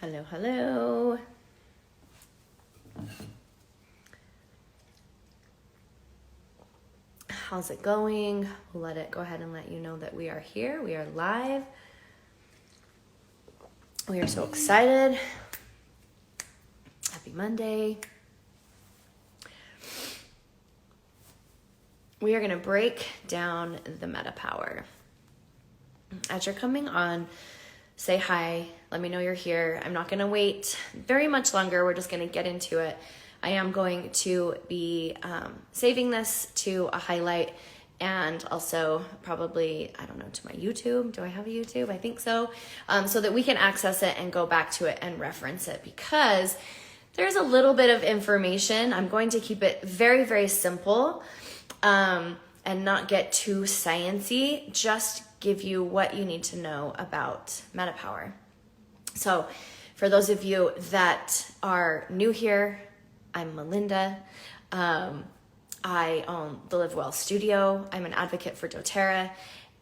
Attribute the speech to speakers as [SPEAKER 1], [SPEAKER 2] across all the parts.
[SPEAKER 1] Hello, hello. How's it going? We'll go ahead and let you know that we are here. We are live. We are so excited. Happy Monday. We are going to break down the metaPWR. As you're coming on, say hi. Let me know you're here. I'm not going to wait very much longer. We're just going to get into it. I am going to be saving this to a highlight and also probably, I don't know, to my YouTube. Do I have a YouTube? I think so. So that we can access it and go back to it and reference it, because there's a little bit of information. I'm going to keep it very, very simple and not get too sciencey. Just give you what you need to know about metaPWR. So for those of you that are new here, I'm Melinda. I own the Live Well Studio. I'm an advocate for doTERRA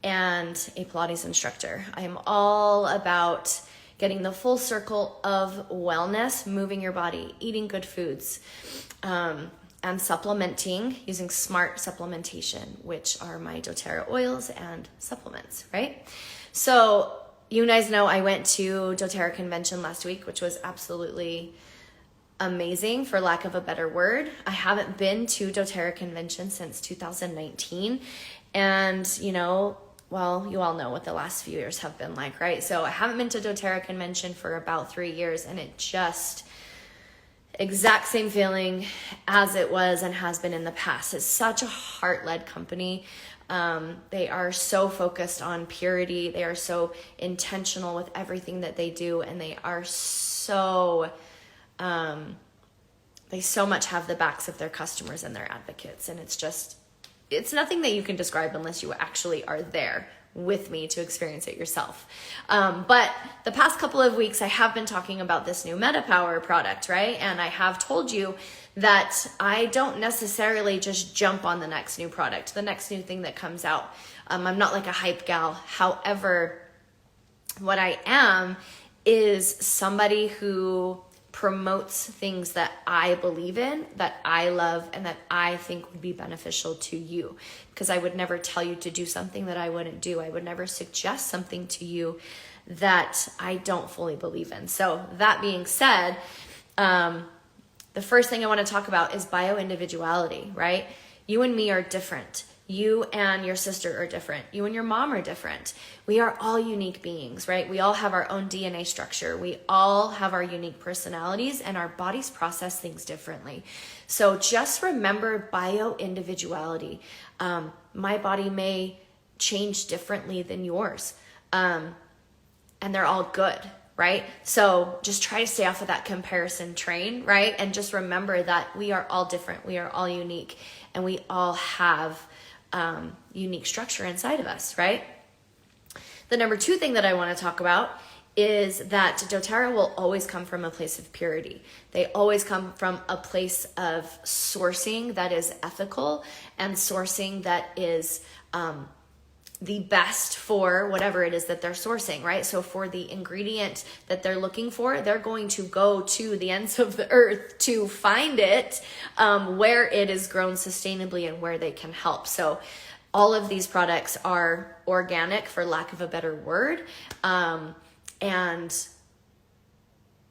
[SPEAKER 1] and a Pilates instructor. I am all about getting the full circle of wellness, moving your body, eating good foods, and supplementing using smart supplementation, which are my doTERRA oils and supplements, right? So you guys know I went to doTERRA convention last week, which was absolutely amazing, for lack of a better word. I haven't been to doTERRA convention since 2019. And, you know, well, you all know what the last few years have been like, right? So I haven't been to doTERRA convention for about 3 years, and it just exact same feeling as it was and has been in the past. It's such a heart-led company. They are so focused on purity. They are so intentional with everything that they do, and they are so they so much have the backs of their customers and their advocates. And it's nothing that you can describe unless you actually are there with me to experience it yourself. But the past couple of weeks, I have been talking about this new metaPWR product, right? And I have told you that I don't necessarily just jump on the next new product, the next new thing that comes out. I'm not like a hype gal. However, what I am is somebody who promotes things that I believe in, that I love, and that I think would be beneficial to you. Because I would never tell you to do something that I wouldn't do. I would never suggest something to you that I don't fully believe in. So that being said, the first thing I want to talk about is bio-individuality, right? You and me are different. You and your sister are different. You and your mom are different. We are all unique beings, right? We all have our own DNA structure. We all have our unique personalities, and our bodies process things differently. So just remember bio-individuality. My body may change differently than yours, and they're all good, right? So just try to stay off of that comparison train, right? And just remember that we are all different. We are all unique, and we all have unique structure inside of us, right? The number 2 thing that I want to talk about is that doTERRA will always come from a place of purity. They always come from a place of sourcing that is ethical and sourcing that is the best for whatever it is that they're sourcing, right? So for the ingredient that they're looking for, they're going to go to the ends of the earth to find it, where it is grown sustainably and where they can help. So all of these products are organic, for lack of a better word, and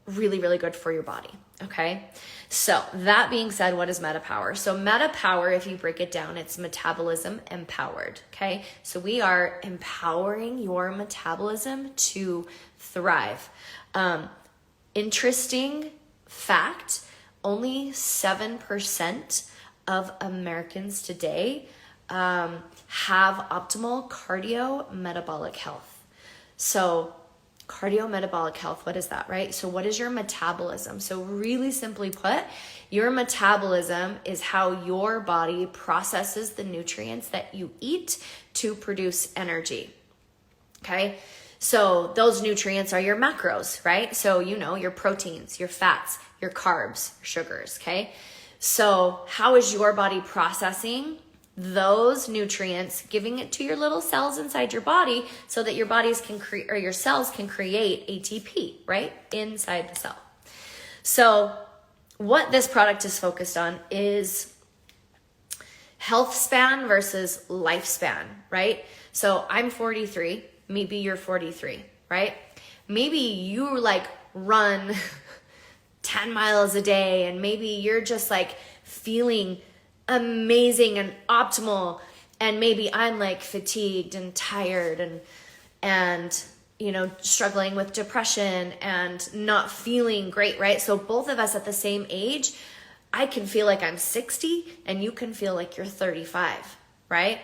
[SPEAKER 1] really, really good for your body, okay? So that being said, what is metaPWR? So metaPWR, if you break it down, it's metabolism empowered, okay? So we are empowering your metabolism to thrive. Interesting fact, only 7% of Americans today have optimal cardiometabolic health. So cardiometabolic health, what is that, right? So what is your metabolism? So really simply put, your metabolism is how your body processes the nutrients that you eat to produce energy, okay? So those nutrients are your macros, right? So you know, your proteins, your fats, your carbs, your sugars, okay? So how is your body processing those nutrients, giving it to your little cells inside your body so that your bodies can create, or your cells can create ATP, right? Inside the cell. So what this product is focused on is health span versus lifespan, right? So I'm 43, maybe you're 43, right? Maybe you like run 10 miles a day and maybe you're just like feeling amazing and optimal, and maybe I'm like fatigued and tired and you know, struggling with depression and not feeling great, right? So both of us at the same age, I can feel like I'm 60 and you can feel like you're 35, right?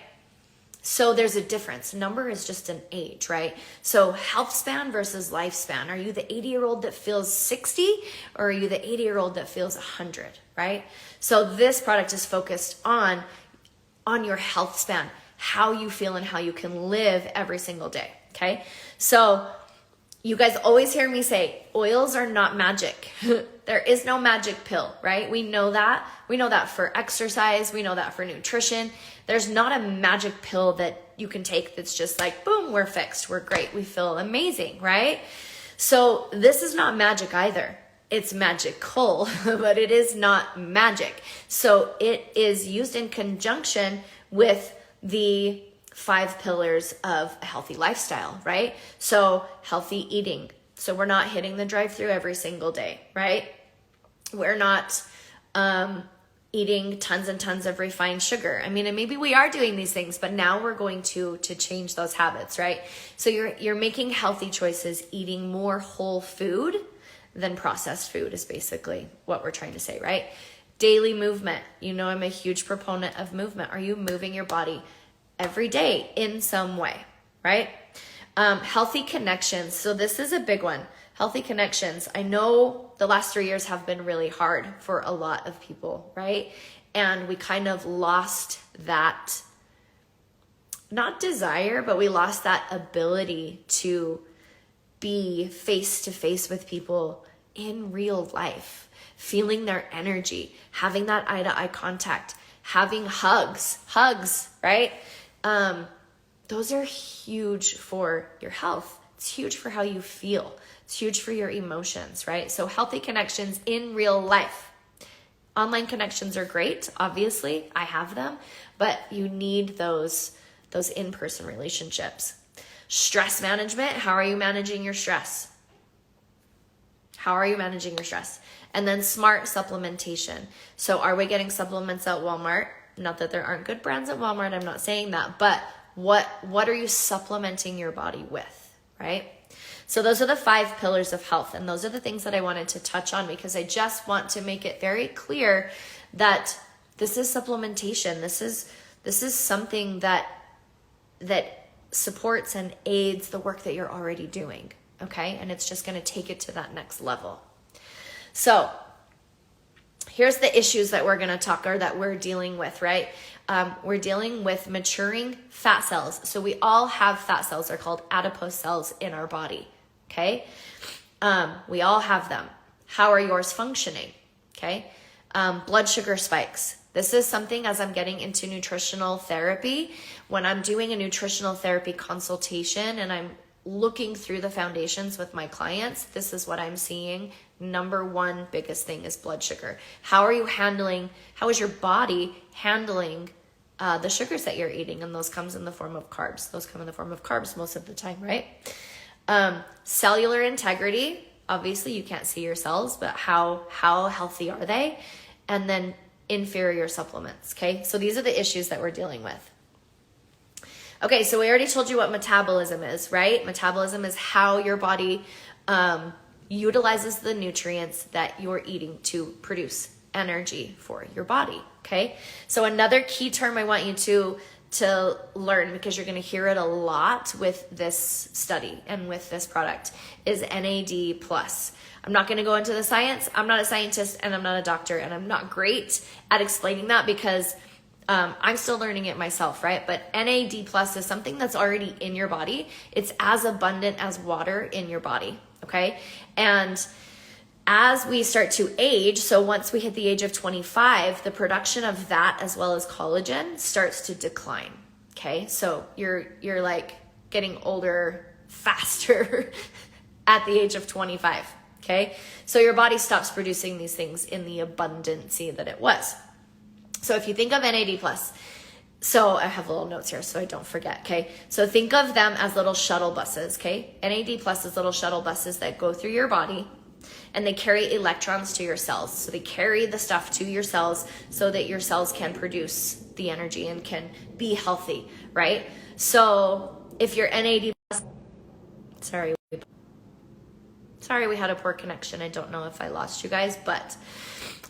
[SPEAKER 1] So there's a difference. Number is just an age, right? So health span versus lifespan. Are you the 80-year-old that feels 60, or are you the 80-year-old that feels 100, right? So this product is focused on your health span, how you feel and how you can live every single day, okay? So you guys always hear me say, oils are not magic. There is no magic pill, right? We know that. We know that for exercise. We know that for nutrition. There's not a magic pill that you can take that's just like, boom, we're fixed. We're great. We feel amazing, right? So this is not magic either. It's magical, but it is not magic. So it is used in conjunction with the 5 pillars of a healthy lifestyle, right? So healthy eating. So we're not hitting the drive-thru every single day, right? We're not eating tons and tons of refined sugar. I mean, and maybe we are doing these things, but now we're going to change those habits, right? So you're making healthy choices, eating more whole food than processed food is basically what we're trying to say, right? Daily movement. You know, I'm a huge proponent of movement. Are you moving your body every day in some way, right? Healthy connections. So this is a big one. Healthy connections. I know the last 3 years have been really hard for a lot of people, right? And we kind of lost that, not desire, but we lost that ability to be face to face with people in real life, feeling their energy, having that eye to eye contact, having hugs, right? Those are huge for your health. It's huge for how you feel. It's huge for your emotions, right? So healthy connections in real life. Online connections are great. Obviously, I have them, but you need those in-person relationships. Stress management. How are you managing your stress? How are you managing your stress? And then smart supplementation. So are we getting supplements at Walmart? Not that there aren't good brands at Walmart. I'm not saying that, but what are you supplementing your body with, right? So those are the 5 pillars of health. And those are the things that I wanted to touch on because I just want to make it very clear that this is supplementation. This is something that supports and aids the work that you're already doing, okay? And it's just going to take it to that next level. So here's the issues that we're going to talk, or that we're dealing with, right? We're dealing with maturing fat cells. So we all have fat cells. They're called adipose cells in our body, okay? We all have them. How are yours functioning, okay? Blood sugar spikes. This is something, as I'm getting into nutritional therapy, when I'm doing a nutritional therapy consultation and I'm looking through the foundations with my clients, this is what I'm seeing. Number one biggest thing is blood sugar. How is your body handling the sugars that you're eating? And those comes in the form of carbs. Those come in the form of carbs most of the time, right? Cellular integrity. Obviously, you can't see your cells, but how healthy are they? And then inferior supplements, okay? So these are the issues that we're dealing with. Okay, so we already told you what metabolism is, right? Metabolism is how your body utilizes the nutrients that you're eating to produce energy for your body, okay? So another key term I want you to learn, because you're going to hear it a lot with this study and with this product, is NAD+. I'm not going to go into the science. I'm not a scientist and I'm not a doctor, and I'm not great at explaining that because I'm still learning it myself, right? But NAD+ is something that's already in your body. It's as abundant as water in your body, okay? And as we start to age, so once we hit the age of 25, the production of that as well as collagen starts to decline. Okay, so you're like getting older faster at the age of 25. Okay, so your body stops producing these things in the abundancy that it was. So if you think of NAD+, so I have little notes here so I don't forget, okay? So think of them as little shuttle buses, okay? NAD+ is little shuttle buses that go through your body, and they carry electrons to your cells. So they carry the stuff to your cells so that your cells can produce the energy and can be healthy, right? So if your NAD+, sorry, we had a poor connection. I don't know if I lost you guys, but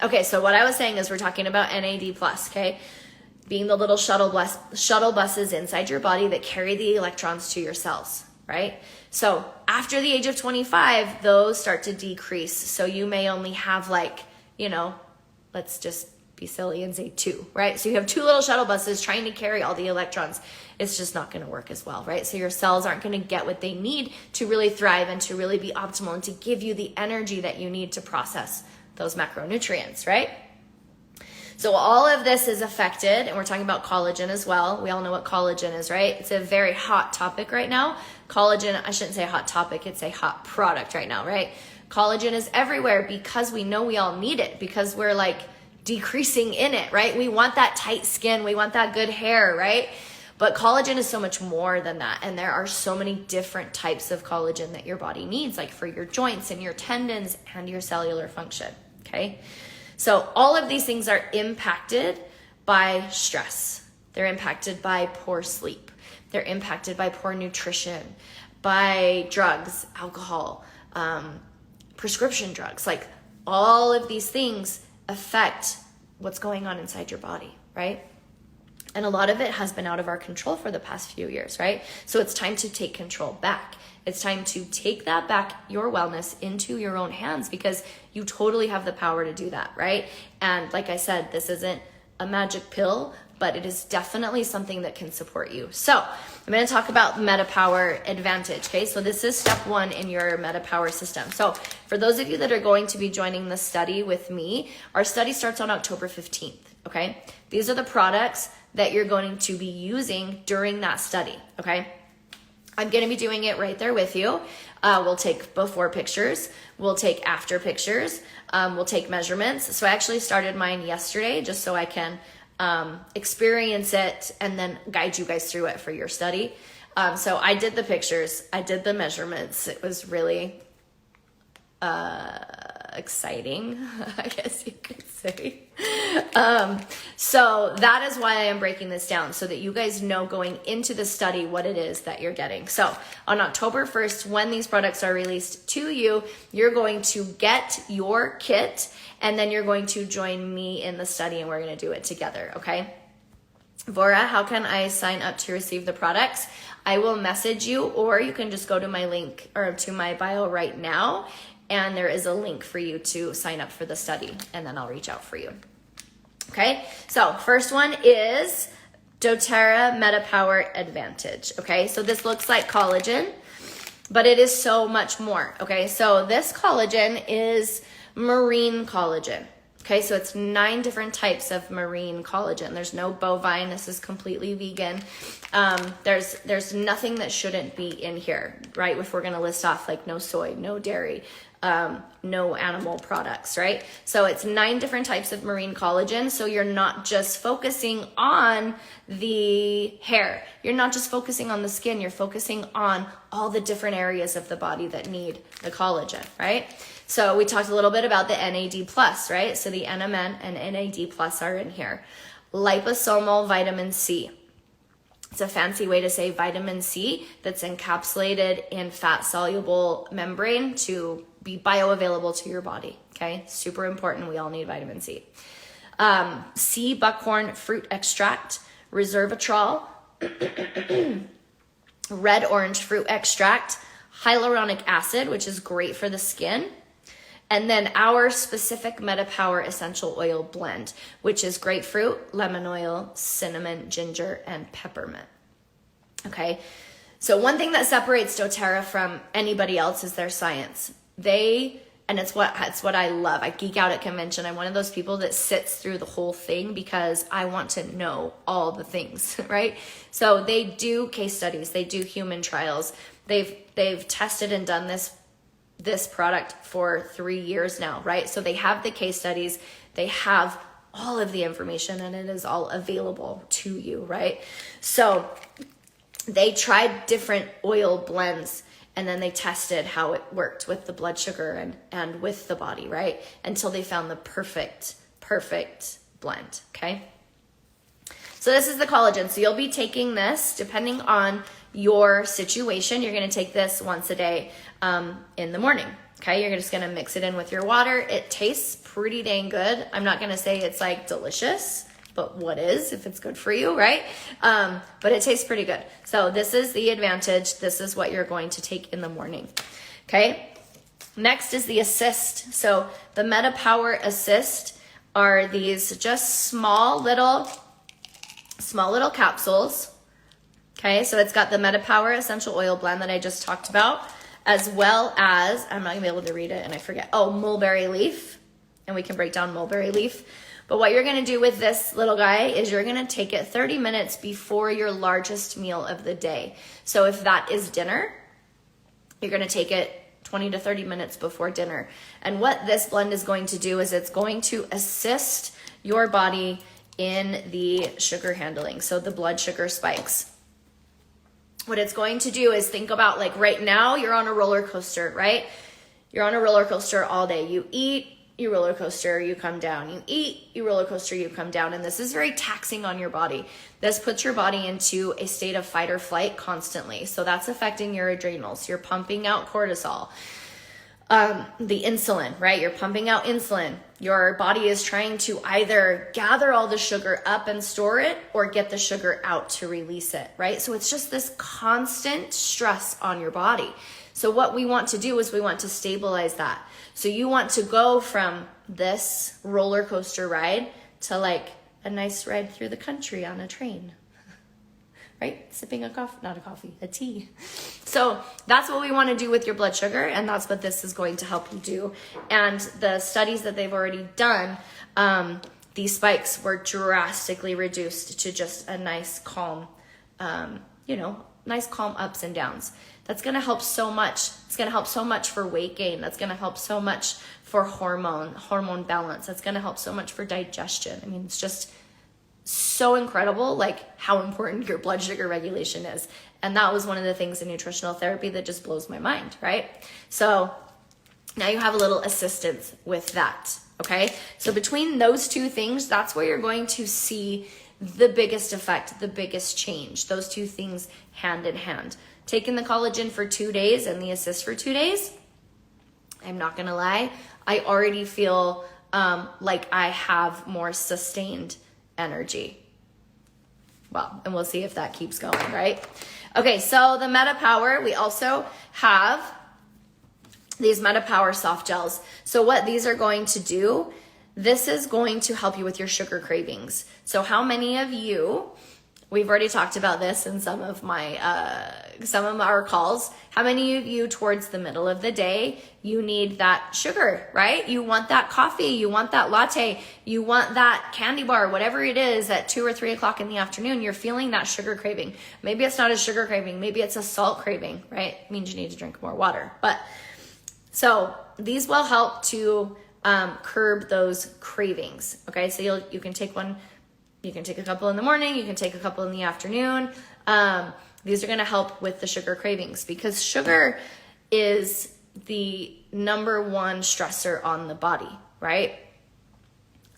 [SPEAKER 1] okay, so what I was saying is we're talking about NAD+, okay? Being the little shuttle buses inside your body that carry the electrons to your cells, right? So after the age of 25, those start to decrease. So you may only have like, let's just be silly and say 2, right? So you have 2 little shuttle buses trying to carry all the electrons. It's just not going to work as well, right? So your cells aren't going to get what they need to really thrive and to really be optimal and to give you the energy that you need to process those macronutrients, right? So all of this is affected, and we're talking about collagen as well. We all know what collagen is, right? It's a very hot topic right now. Collagen, I shouldn't say hot topic, it's a hot product right now, right? Collagen is everywhere because we know we all need it, because we're like decreasing in it, right? We want that tight skin, we want that good hair, right? But collagen is so much more than that, and there are so many different types of collagen that your body needs, like for your joints and your tendons and your cellular function, okay? So all of these things are impacted by stress. They're impacted by poor sleep. They're impacted by poor nutrition, by drugs, alcohol, prescription drugs. Like all of these things affect what's going on inside your body, right? And a lot of it has been out of our control for the past few years, right? So it's time to take control back. It's time to take that back, your wellness, into your own hands, because you totally have the power to do that, right? And like I said, this isn't a magic pill, but it is definitely something that can support you. So I'm going to talk about metaPWR Advantage, okay? So this is step 1 in your metaPWR system. So for those of you that are going to be joining the study with me, our study starts on October 15th, okay? These are the products that you're going to be using during that study, okay? I'm going to be doing it right there with you. We'll take before pictures. We'll take after pictures. We'll take measurements. So I actually started mine yesterday just so I can experience it and then guide you guys through it for your study. So I did the pictures. I did the measurements. It was really exciting, I guess you could say. So that is why I am breaking this down, so that you guys know going into the study what it is that you're getting. So on October 1st, when these products are released to you, you're going to get your kit, and then you're going to join me in the study, and we're going to do it together, okay? Vora, how can I sign up to receive the products? I will message you, or you can just go to my link or to my bio right now, and there is a link for you to sign up for the study, and then I'll reach out for you. Okay, so first one is doTERRA metaPWR Advantage. Okay, so this looks like collagen, but it is so much more. Okay, so this collagen is marine collagen. Okay, so it's 9 different types of marine collagen. There's no bovine. This is completely vegan. There's nothing that shouldn't be in here, right? If we're gonna list off like no soy, no dairy, no animal products, right? So it's 9 different types of marine collagen. So you're not just focusing on the hair. You're not just focusing on the skin. You're focusing on all the different areas of the body that need the collagen, right? So we talked a little bit about the NAD+, right? So the NMN and NAD+ are in here. Liposomal vitamin C. It's a fancy way to say vitamin C that's encapsulated in fat-soluble membrane to be bioavailable to your body, okay? Super important. We all need vitamin C. C buckhorn fruit extract, resveratrol, red orange fruit extract, hyaluronic acid, which is great for the skin, and then our specific metaPWR essential oil blend, which is grapefruit, lemon oil, cinnamon, ginger, and peppermint. Okay, so one thing that separates doTERRA from anybody else is their science. They And it's what I love. I geek out at convention. I'm one of those people that sits through the whole thing because I want to know all the things, right? So they do case studies, they do human trials. They've tested and done this product for 3 years now, right? So they have the case studies, they have all of the information, and it is all available to you, right? So they tried different oil blends, and then they tested how it worked with the blood sugar and with the body, right? Until they found the perfect blend, okay? So this is the collagen. So you'll be taking this, depending on your situation, you're going to take this once a day in the morning, okay? You're just going to mix it in with your water. It tastes pretty dang good. I'm not going to say it's like delicious, but what is if it's good for you, right? But it tastes pretty good. So this is the advantage. This is what you're going to take in the morning, okay? Next is the assist. So the metaPWR assist are these just small little capsules. Okay, so it's got the metaPWR essential oil blend that I just talked about, as well as, I'm not gonna be able to read it and I forget, mulberry leaf, and we can break down mulberry leaf. But what you're gonna do with this little guy is you're gonna take it 30 minutes before your largest meal of the day. So if that is dinner, you're gonna take it 20 to 30 minutes before dinner. And what this blend is going to do is it's going to assist your body in the sugar handling, so the blood sugar spikes. What it's going to do is think about, like, right now you're on a roller coaster, right? You're on a roller coaster all day. You eat, you roller coaster, you come down. You eat, you roller coaster, you come down. And this is very taxing on your body. This puts your body into a state of fight or flight constantly. So that's affecting your adrenals. You're pumping out cortisol. The insulin, right? You're pumping out insulin. Your body is trying to either gather all the sugar up and store it or get the sugar out to release it, right? So it's just this constant stress on your body. So what we want to do is we want to stabilize that. So you want to go from this roller coaster ride to like a nice ride through the country on a train, right? Sipping a tea. So that's what we want to do with your blood sugar, and that's what this is going to help you do. And the studies that they've already done, these spikes were drastically reduced to just a nice calm, nice calm ups and downs. That's going to help so much. It's going to help so much for weight gain. That's going to help so much for hormone balance. That's going to help so much for digestion. I mean, it's just so incredible, like how important your blood sugar regulation is. And that was one of the things in nutritional therapy that just blows my mind, right? So now you have a little assistance with that, okay? So between those two things, that's where you're going to see the biggest effect, the biggest change, those two things hand in hand. Taking the collagen for 2 days and the assist for 2 days, I'm not gonna lie, I already feel like I have more sustained energy. Well, and we'll see if that keeps going, right? Okay, so the metaPWR, we also have these metaPWR soft gels. So what these are going to do, this is going to help you with your sugar cravings. So how many of you, we've already talked about this in some of our calls, how many of you towards the middle of the day, you need that sugar, right? You want that coffee, you want that latte, you want that candy bar, whatever it is at 2 or 3 o'clock in the afternoon, you're feeling that sugar craving. Maybe it's not a sugar craving, maybe it's a salt craving, right? It means you need to drink more water. But so these will help to curb those cravings, okay? So you can take one, you can take a couple in the morning, you can take a couple in the afternoon. These are going to help with the sugar cravings because sugar is the number one stressor on the body, right?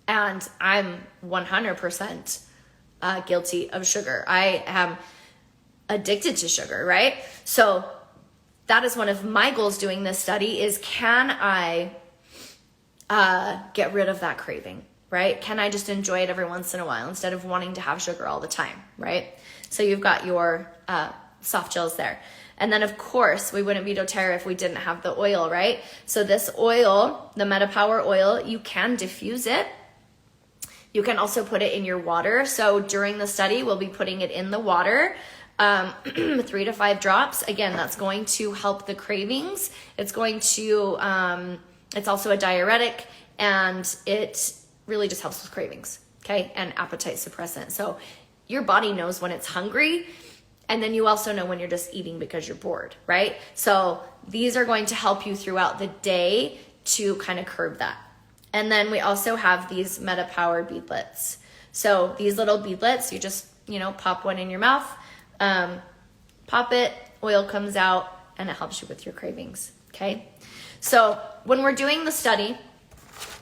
[SPEAKER 1] And I'm 100% guilty of sugar. I am addicted to sugar, right? So that is one of my goals doing this study is can I get rid of that craving, right? Can I just enjoy it every once in a while instead of wanting to have sugar all the time, right? So you've got your soft gels there. And then of course, we wouldn't be doTERRA if we didn't have the oil, right? So this oil, the metaPWR oil, you can diffuse it. You can also put it in your water. So during the study, we'll be putting it in the water, 3 to 5 drops. Again, that's going to help the cravings. It's going to It's also a diuretic, and it really just helps with cravings, okay, and appetite suppressant. So your body knows when it's hungry, and then you also know when you're just eating because you're bored, right? So these are going to help you throughout the day to kind of curb that. And then we also have these metaPWR beadlets. So these little beadlets, you just, pop one in your mouth, pop it, oil comes out, and it helps you with your cravings, okay? So when we're doing the study,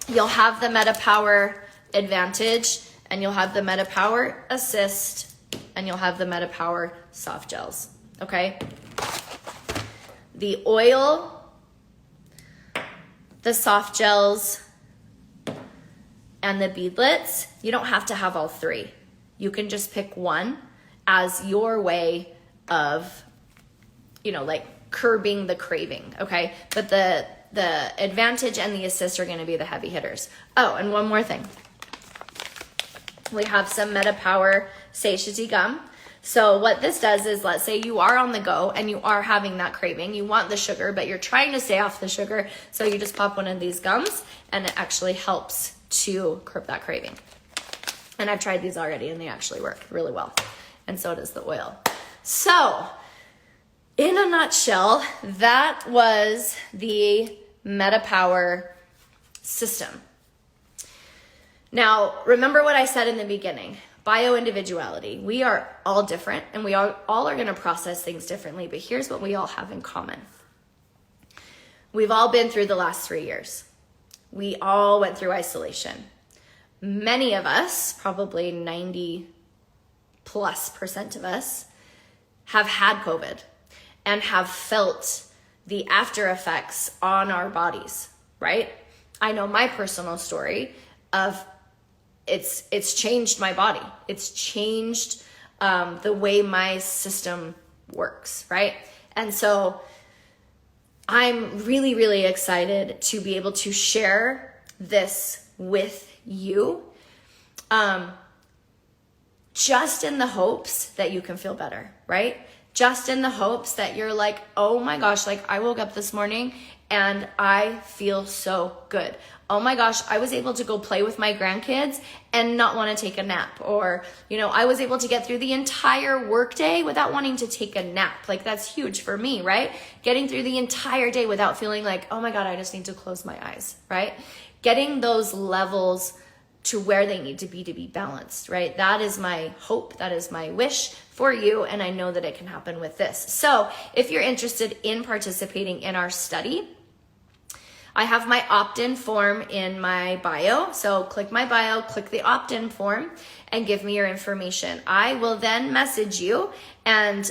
[SPEAKER 1] you'll have the metaPWR Advantage, and you'll have the metaPWR Assist, and you'll have the metaPWR Soft Gels, okay? The oil, the soft gels, and the beadlets, you don't have to have all three. You can just pick one as your way of, curbing the craving, okay? But the Advantage and the Assist are gonna be the heavy hitters. Oh, and one more thing. We have some metaPWR Satiety Gum. So what this does is, let's say you are on the go and you are having that craving. You want the sugar, but you're trying to stay off the sugar. So you just pop one of these gums, and it actually helps to curb that craving. And I've tried these already, and they actually work really well. And so does the oil. So in a nutshell, that was the metaPWR system. Now, remember what I said in the beginning, bio-individuality. We are all different, and we all are gonna process things differently, but here's what we all have in common. We've all been through the last 3 years. We all went through isolation. Many of us, probably 90+% of us, have had COVID and have felt the after effects on our bodies, right? I know my personal story of it's changed my body. It's changed the way my system works, right? And so I'm really, really excited to be able to share this with you, just in the hopes that you can feel better, right? Just in the hopes that you're like, oh my gosh, I woke up this morning and I feel so good. Oh my gosh, I was able to go play with my grandkids and not want to take a nap. Or, I was able to get through the entire workday without wanting to take a nap. That's huge for me, right? Getting through the entire day without feeling like, oh my God, I just need to close my eyes, right? Getting those levels to where they need to be balanced, right? That is my hope. That is my wish for you. And I know that it can happen with this. So if you're interested in participating in our study, I have my opt-in form in my bio. So click my bio, click the opt-in form, and give me your information. I will then message you and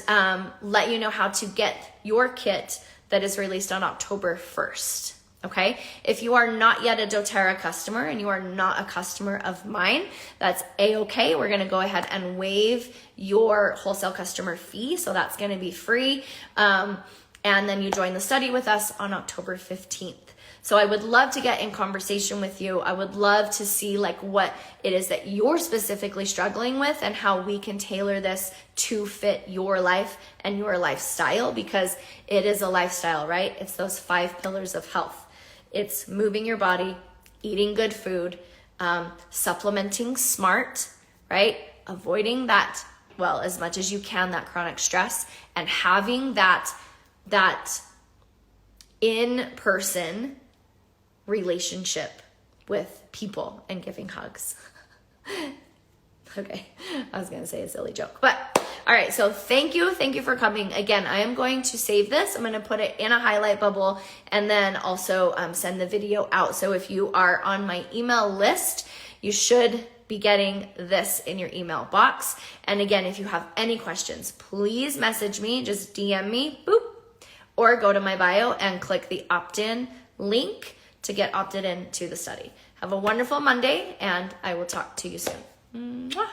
[SPEAKER 1] let you know how to get your kit that is released on October 1st. Okay, if you are not yet a doTERRA customer and you are not a customer of mine, that's a-okay. We're going to go ahead and waive your wholesale customer fee. So that's going to be free. And then you join the study with us on October 15th. So I would love to get in conversation with you. I would love to see what it is that you're specifically struggling with and how we can tailor this to fit your life and your lifestyle, because it is a lifestyle, right? It's those 5 pillars of health. It's moving your body, eating good food, supplementing smart, right? Avoiding that, as much as you can, that chronic stress, and having that in-person relationship with people and giving hugs. Okay, I was going to say a silly joke, but all right. So thank you for coming. Again, I am going to save this. I'm going to put it in a highlight bubble and then also send the video out. So if you are on my email list, you should be getting this in your email box. And again, if you have any questions, please message me, just DM me, boop, or go to my bio and click the opt-in link to get opted in to the study. Have a wonderful Monday, and I will talk to you soon. Mwah.